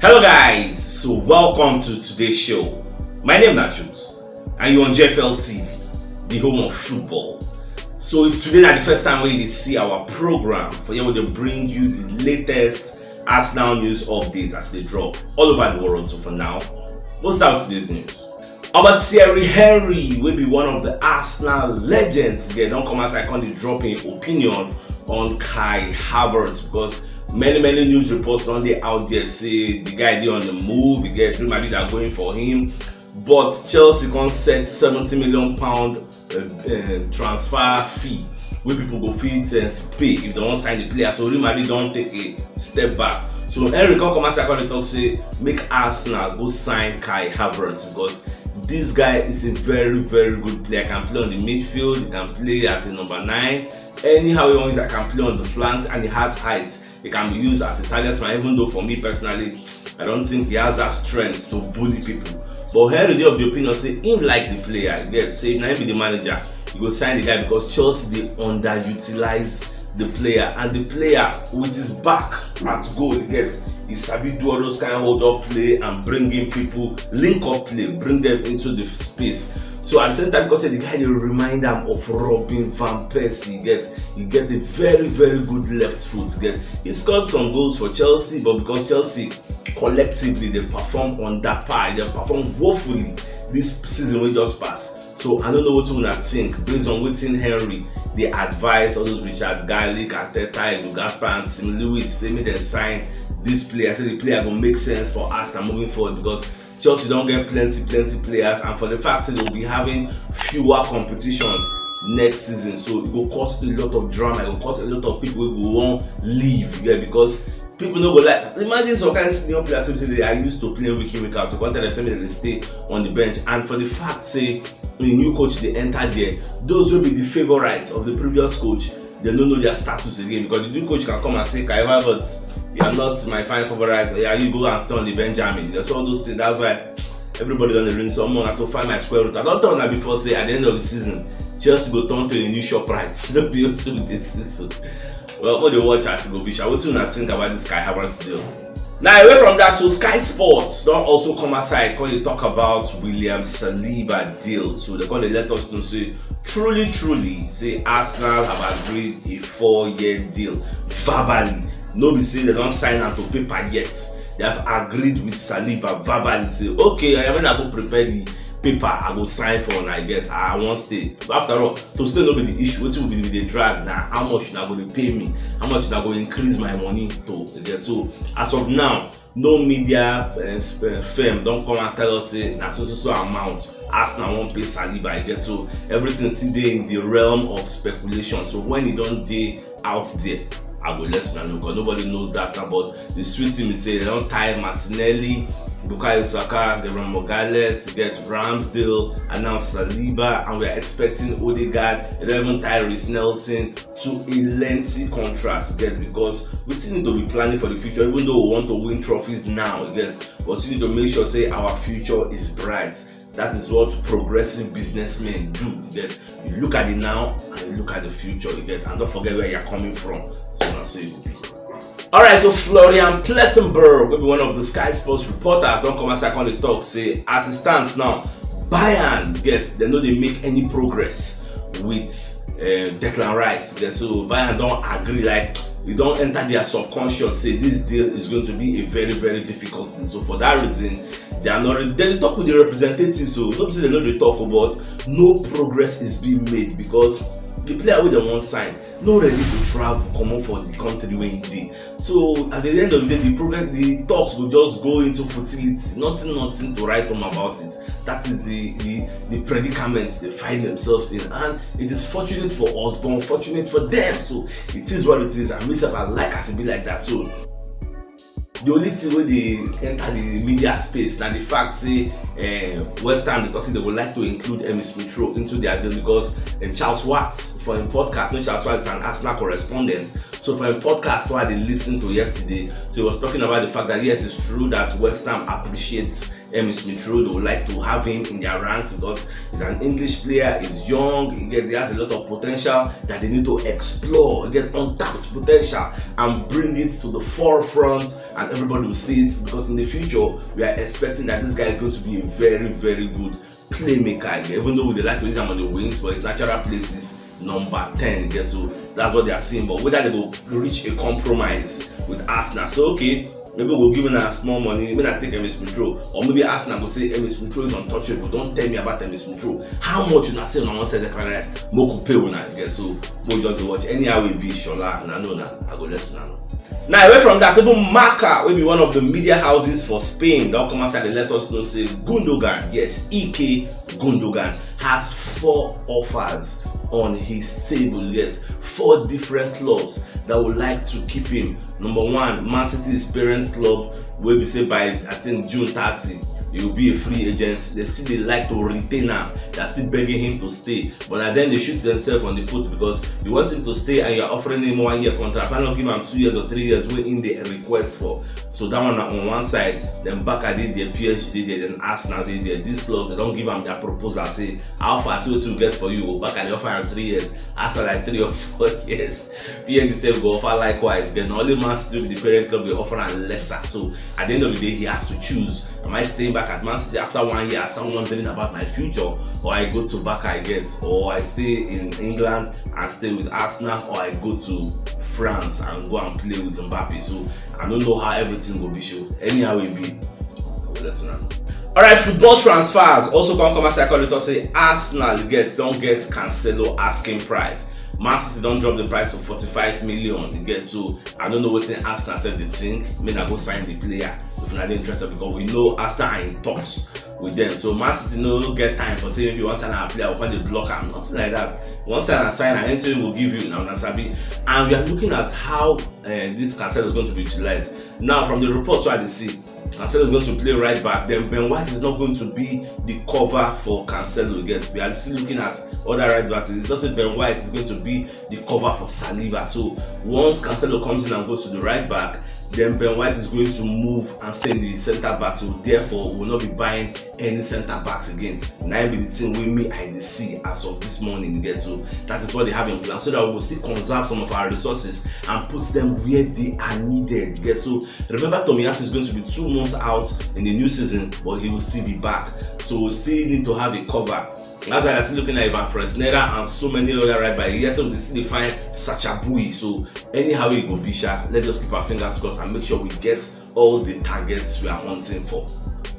Hello guys, so welcome to today's show. My name is CHUKS and you're on JFL TV, the home of football. So if today is the first time we see our program, for you to bring you the latest Arsenal news updates as they drop all over the world. So for now, we'll start today's news. About Thierry Henry will be one of the Arsenal legends. They don't come as I can't drop an opinion on Kai Havertz because many news reports on the out there say the guy on the move, he get Real Madrid are going for him, but Chelsea can set £70 million transfer fee where people go fit pay if they don't sign the player. So Real Madrid don't take a step back. So Henry can come and talk say make Arsenal go sign Kai Havertz because this guy is a very good player. Can play on the midfield, he can play as a number 9. Anyhow he wants, I can play on the flanks, and he has height. He can be used as a target man, even though for me personally, I don't think he has that strength to bully people. But Henry dey of the opinion say him like the player. He get say now him be the manager, he go sign the guy because Chelsea they underutilize the player, and the player with his back at goal he gets. He sabi do all those kind of hold up play and bring in people, link up play, bring them into the space. So at the same time, because the guy will remind them of Robin van Persie. He get a very good left foot. He scored some goals for Chelsea, but because Chelsea collectively they perform on that par, they perform woefully this season we just passed. So I don't know what you wanna think based on what Henry they advise all those Richard Garlic, Arteta, Edu Gaspar, and Tim Lewis say me then sign this player. I say the player will make sense for us and moving forward because Chelsea don't get plenty players, and for the fact that they'll be having fewer competitions next season, so it will cause a lot of drama. It will cause a lot of people who won't leave, because people don't go like. Imagine some kind of senior players say they are used to playing week in week out, so content them say they stay on the bench, and for the fact say the new coach they enter there, those will be the favorites of the previous coach. They don't know their status again because the new coach can come and say, Kai Havertz, you are not my fine favorite. Yeah, you go and stay on the Benjamin. There's all those things. That's why everybody on the ring. Someone have to find my square root. I don't tell that before. Say at the end of the season, Chelsea go turn to a new shop right. Not be able to do this season. Well, what they watch as go be. What you not think about this Kai Havertz deal? Now away from that, so Sky Sports don't also come aside when they talk about William Saliba deal. So they're going to let us know say truly say Arsenal have agreed a 4-year deal verbally. Nobody say they don't sign on to paper yet. They have agreed with Saliba verbally. Say, okay, I haven't go prepare the paper, I go sign for and I won't stay. But after all, to stay not be the issue. What will be the drag now? How much now going to pay me? How much now going to increase my money to get? So as of now, no media firm don't come and tell us say na so amount Arsenal won't pay Saliba. So everything still there in the realm of speculation. So when it don't day out there, I will let you know because nobody knows that. But the sweet thing is say they don't tie Martinelli, Bukayo Saka, Gabriel Magalhaes, get Ramsdale, and now Saliba, and we are expecting Odegaard, and even Tyrese Nelson to a lengthy contract. Because we still need to be planning for the future, even though we want to win trophies now. But we still need to make sure say our future is bright. That is what progressive businessmen do. You look at it now and you look at the future. And don't forget where you're coming from. So that's so it will be. Alright, so Florian Plettenberg will be one of the Sky Sports reporters. Don't come and second the talk. Say as it stands now, Bayern they know they make any progress with Declan Rice. So Bayern don't agree, like you don't enter their subconscious. Say this deal is going to be a very difficult thing. So for that reason, they are not. They talk with the representatives. So don't say they know they talk about. No progress is being made because the player with the one sign not ready to travel, come on for the country when he did. So at the end of the day, the talks will just go into futility. Nothing to write home about it. That is the predicament they find themselves in, and it is fortunate for us, but unfortunate for them. So it is what it is. And myself, I like us to be like that. So the only thing when they enter the media space now the fact say West Ham they talk say they would like to include Emile Smith Rowe into their deal because Charles Watts for a podcast, Charles Watts is an Arsenal correspondent, So for a podcast where I listened to yesterday, so he was talking about the fact that yes, it's true that West Ham appreciates Emile Smith Rowe. They would like to have him in their ranks because he's an English player, he's young, he has a lot of potential that they need to explore, get untapped potential and bring it to the forefront, and everybody will see it, because in the future we are expecting that this guy is going to be a very, very good playmaker. Even though they like to use him on the wings, but his natural place is number 10. So that's what they are seeing. But whether they will reach a compromise with Arsenal, so okay, maybe we'll give him a small money, maybe I take Emile Smith Rowe, or maybe Arsenal will say Emile Smith Rowe is untouchable. Don't tell me about Emile Smith Rowe. How much you not say on one side of the cameras? Moku pay una. So we just watch anyhow we be Shola and I know that I go let you know. Now away from that, even Marca will be one of the media houses for Spain. They'll come outside and let us know say Gundogan, yes, EK Gundogan has 4 offers on his table. Yes, 4 different clubs that would like to keep him. Number 1, Man City's parents club will be say by I think June 30. He will be a free agent. They like to retain him. They're still begging him to stay. But then they shoot themselves on the foot, because you want him to stay and you're offering him 1-year contract. Why not give him 2 years or 3 years when in the request for? So that one on one side, then Barca did there, PSG did there, then Arsenal did there. These clubs, they don't give them their proposal. Say, how far see what you get for you? Barca they offer him 3 years. Arsenal like 3 or 4 years. PSG self go offer likewise. Then only Man City with the parent club will offer him lesser. So at the end of the day, he has to choose. Am I staying back at Man City after 1 year? I start wondering about my future, or I go to Barca I guess, or I stay in England and stay with Arsenal, or I go to France and go and play with Mbappe. So I don't know how everything will be. Show anyhow it be, I will let you know. Alright, football transfers also come as psychologists say Arsenal don't get Cancelo asking price. Man City don't drop the price to 45 million. You get, so I don't know what Arsenal said they think. May not go sign the player if not interested, because we know Arsenal are in talks with them. So Man City no get time for saying maybe one sign a player when they block him, nothing like that. One sign a sign and anything will give you now Nasabi. And we are looking at how this Cancelo is going to be utilized. Now from the reports what they see, Cancelo is going to play right back. Then Ben White is not going to be the cover for Cancelo again. We are still looking at other right backs. It's just Ben White is going to be the cover for Saliba. So once Cancelo comes in and goes to the right back, then Ben White is going to move and stay in the centre back. So therefore, we will not be buying any centre backs again. Now be the thing with me I see as of this morning again. So that is what they have in plan, so that we will still conserve some of our resources and put them where they are needed. Again. So remember, Tomiyasu is going to be 2 months out in the new season, but he will still be back. So we still need to have a cover. That's why I'm still looking at Ivan Fresneda and so many other right back. Yes, so they still find Sachabui. So anyhow it go be, let's just keep our fingers crossed and make sure we get all the targets we are hunting for.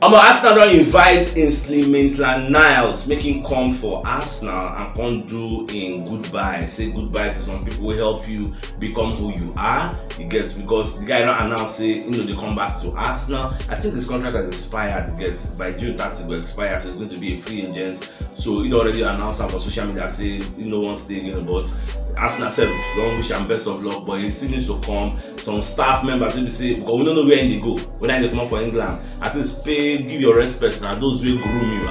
Arsenal don't invite Ainsley Maitland-Niles, make him come for Arsenal and come do in goodbye. Say goodbye to some people who help you become who you are. He gets, because the guy don't announce say they come back to Arsenal. I think his contract has expired. He gets by June 30 will expire, so he's going to be a free agent. So he already announced on social media say won't stay again, but Arsenal said don't wish him best of luck, but he still needs to come. Some staff members will say, because we don't know where they go, whether they come up for England, at least pay, give your respect. Now those will groom you,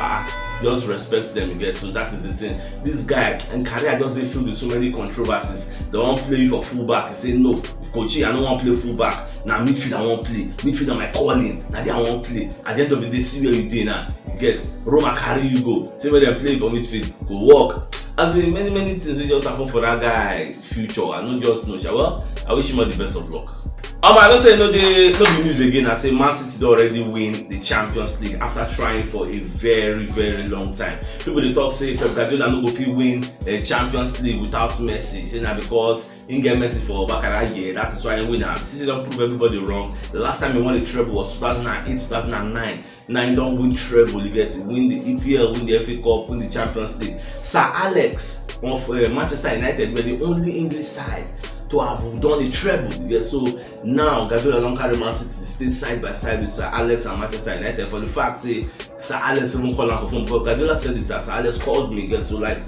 just respect them again. So that is the thing. This guy and career just they filled with so many controversies. They won't play you for fullback. He say no, coach, I don't want to play fullback. Now midfield I won't play. Midfield on my calling. Now they won't play. At the end of the day, see where you did now. You get Roma carry you go. See where they play for midfield. Go walk. As in many things will just happen for that guy future. I not just know. Well, I wish him all the best of luck. I don't say no be news again. I say Man City already win the Champions League after trying for a very, very long time. People they talk say Pep Guardiola no go fit win the Champions League without Messi. Say now because he get Messi for back that year. That is why he win. City don't prove everybody wrong. The last time he won the treble was 2008, 2009. Now he don't win treble. You get to win the EPL, win the FA Cup, win the Champions League. Sir Alex of Manchester United were the only English side to have done a treble. Yeah, so now Guardiola don't carry Man City stay side by side with Sir Alex and Manchester United. For the fact say Sir Alex even call him for phone, but Guardiola said this, Sir Alex called me, guys, so like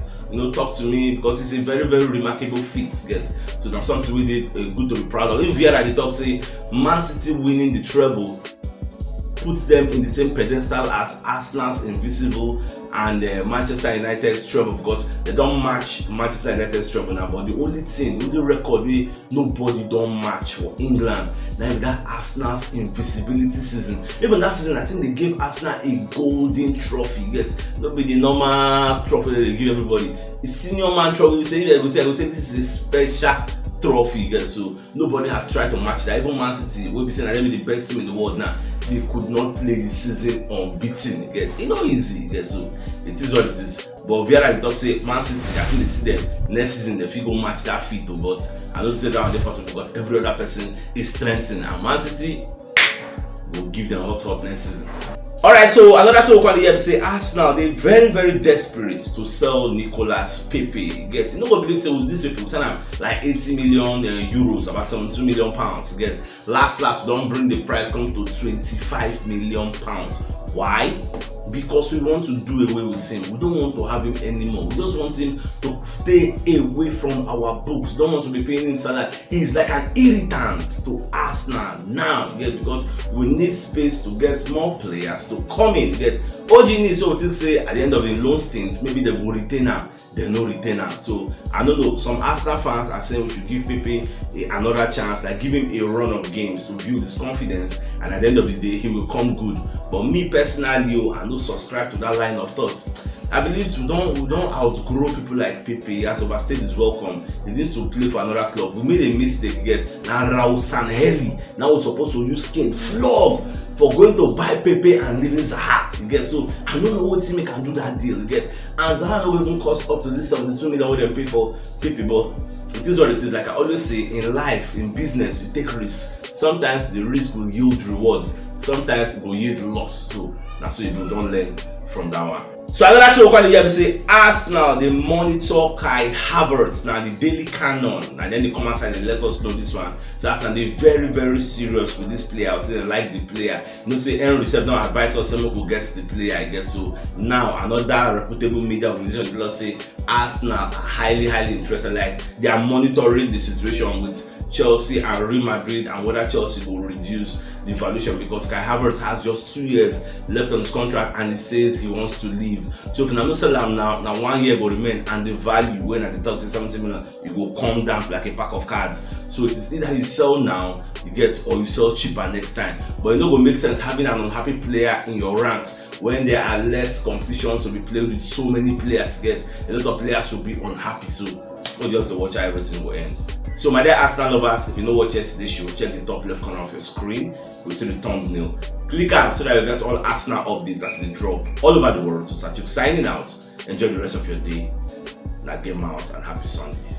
talk to me, because it's a very, very remarkable feat, guys. So that's something we did good to be proud of. If Vieira they talk say Man City winning the treble puts them in the same pedestal as Arsenal's Invisible and Manchester United's treble, because they don't match Manchester United's treble now. But the only record we nobody don't match for England now is that Arsenal's invisibility season. Even that season, I think they gave Arsenal a golden trophy. Yes, not be the normal trophy that they give everybody. A senior man trophy. I go say this is a special trophy. Yes, so nobody has tried to match that. Even Man City, we'll be saying that they be the best team in the world now. They could not play the season unbeaten again. It's not easy, yeah, so it is what it is. But Vieira talk say Man City, I think they see them next season they go match that feat, but I don't say that on the person because every other person is strengthening, and Man City will give them hot hope next season. Alright, so another talk on the here say Arsenal, they very desperate to sell Nicolas Pepe. Get you know what believe say with this people sign am like 80 million euros, about 72 million pounds. Get last don't bring the price come to 25 million pounds. Why? Because we want to do away with him. We don't want to have him anymore. We just want him to stay away from our books. Don't want to be paying him salary. He's like an irritant to Arsenal now. Yeah, because we need space to get more players to come in. Get OG needs so to say at the end of the loan stint, maybe they will retain him. They no retain him. So I don't know. Some Arsenal fans are saying we should give Pepe another chance, like give him a run of games to build his confidence, and at the end of the day he will come good. But me personally, I don't subscribe to that line of thoughts. I believe we don't outgrow people like Pepe. He has overstayed his welcome. He needs to play for another club. We made a mistake again. Now Raul Sanheli, now we're supposed to use skin flog for going to buy Pepe and leaving Zaha. You get, so I don't know what team can do that deal. You get, and Zaha no even cost up to this 72 million what they pay for Pepe, but it is what it is. Like I always say, in life, in business, you take risks. Sometimes the risk will yield rewards. Sometimes it will yield loss. So that's what you don't learn from that one. So another thing we here say Arsenal they monitor Kai Havertz now the daily canon, and then they come outside and let us know this one. So Arsenal they very serious with this player. So they like the player. You know say Henry said don't advise us someone who gets the player. I guess so. Now another reputable media organization will say Arsenal are highly interested. Like they are monitoring the situation with Chelsea and Real Madrid and whether Chelsea will reduce the valuation, because Kai Havertz has just 2 years left on his contract and he says he wants to leave. So if you not sell him now 1 year will remain, and the value when at the top say 70 million, you go come down to like a pack of cards. So it is either you sell now, you get, or you sell cheaper next time. But it no go make sense having an unhappy player in your ranks when there are less competitions to be played with so many players. Get a lot of players will be unhappy. So not just to watch how everything will end. So my dear Arsenal lovers, if you know what yesterday show, check the top left corner of your screen. You'll see the thumbnail. Click on so that you get all Arsenal updates as they drop all over the world. So CHUKS signing out. Enjoy the rest of your day. Now game out and happy Sunday.